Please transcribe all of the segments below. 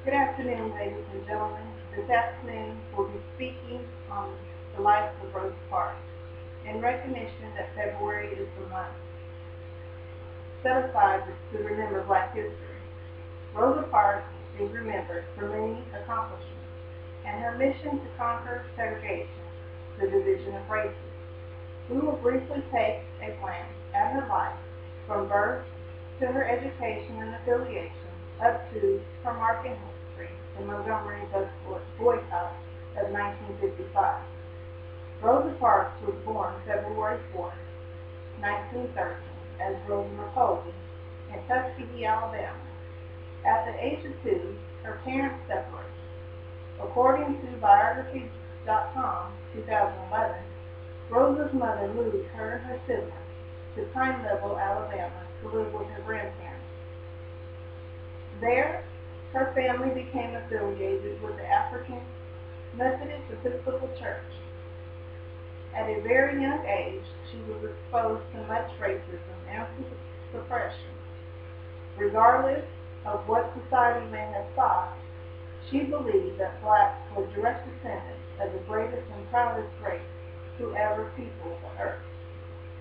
Good afternoon, ladies and gentlemen. This afternoon we'll be speaking on the life of Rosa Parks in recognition that February is the month set aside to remember Black history. Rosa Parks is remembered for many accomplishments and her mission to conquer segregation, the division of races. We will briefly take a glance at her life from birth to her education and affiliation up to her marking history in Montgomery bus boycott of 1955. Rosa Parks was born February 4, 1913, as Rosa McColby in Tuskegee, Alabama. At the age of 2, her parents separated. According to Biography.com, 2011, Rosa's mother moved her and her siblings to Pine Level, Alabama to live with her grandparents. There, her family became affiliated with the African Methodist Episcopal Church. At a very young age, she was exposed to much racism and suppression. Regardless of what society may have thought, she believed that blacks were direct descendants of the greatest and proudest race to ever people the earth.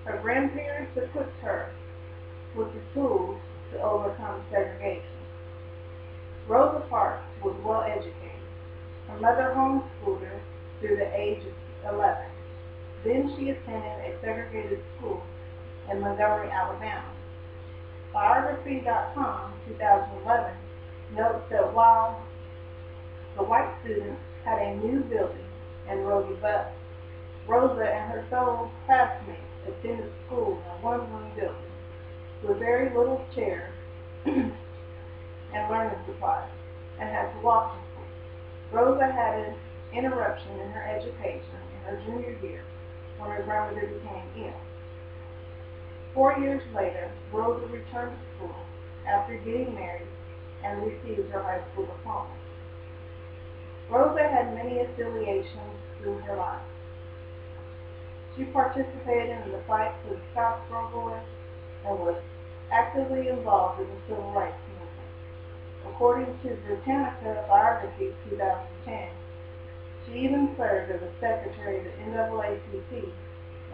Her grandparents equipped her with the tools to overcome segregation. Rosa Parks was well educated. Her mother homeschooled her through the age of 11. Then she attended a segregated school in Montgomery, Alabama. Biography.com, 2011, notes that while the white students had a new building and rode a bus, Rosa and her fellow classmates attended school in a one-room building with very little chairs and learning supplies, and had to walk to school. Rosa had an interruption in her education in her junior year when her grandmother became ill. 4 years later, Rosa returned to school after getting married and received her high school diploma. Rosa had many affiliations through her life. She participated in the fight for the Scottsboro Boys and was actively involved in the civil rights movement. According to Britannica Biography 2010, she even served as a secretary of the NAACP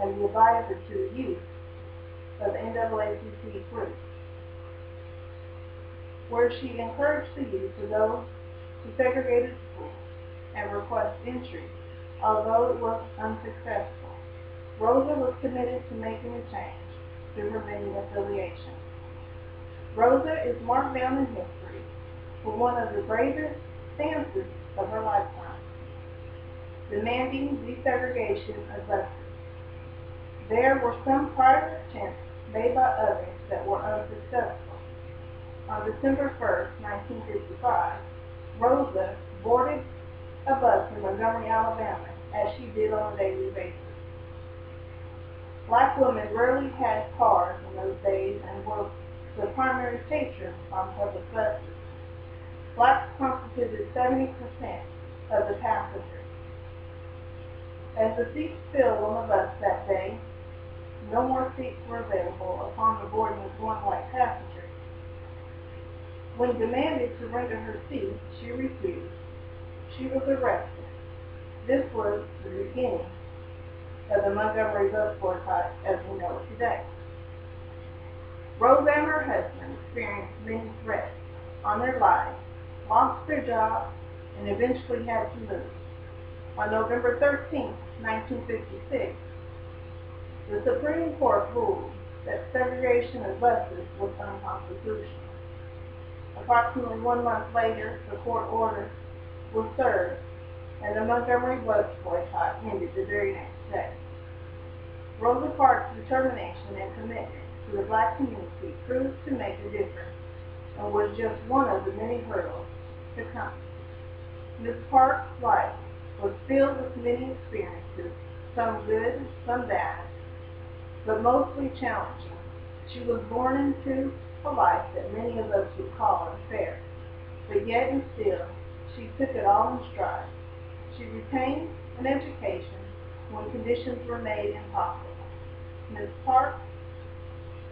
and the advisor to the youth of the NAACP group, where she encouraged the youth to go to segregated schools and request entry, although it was unsuccessful. Rosa was committed to making a change through her many affiliations. Rosa is marked down in history for one of the bravest stances of her lifetime, demanding desegregation of buses. There were some prior attempts made by others that were unsuccessful. On December 1, 1955, Rosa boarded a bus in Montgomery, Alabama, as she did on a daily basis. Black women rarely had cars in those days and were the primary patrons on public buses. Blacks constituted 70% of the passengers. As the seats filled on the bus that day, no more seats were available upon the boarding of one white passenger. When demanded to render her seat, she refused. She was arrested. This was the beginning of the Montgomery bus boycott as we know it today. Rosa and her husband experienced many threats on their lives, lost their jobs, and eventually had to move. On November 13, 1956, the Supreme Court ruled that segregation of buses was unconstitutional. Approximately 1 month later, the court order was served, and the Montgomery bus boycott ended the very next day. Rosa Parks' determination and commitment to the black community proved to make a difference and was just one of the many hurdles to come. Ms. Parks' life was filled with many experiences, some good, some bad, but mostly challenging. She was born into a life that many of us would call unfair, but yet and still, she took it all in stride. She retained an education when conditions were made impossible. Ms. Parks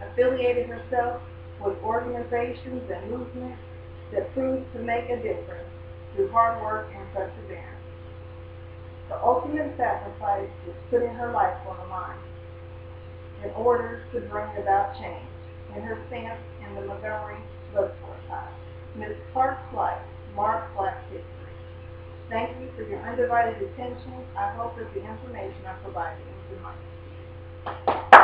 affiliated herself with organizations and movements that proved to make a difference through hard work and perseverance. The ultimate sacrifice was putting her life on the line in order to bring about change in her stance in the Montgomery blood trial. Ms. Parks' life marks Black history. Thank you for your undivided attention. I hope that the information I provided was enlightening.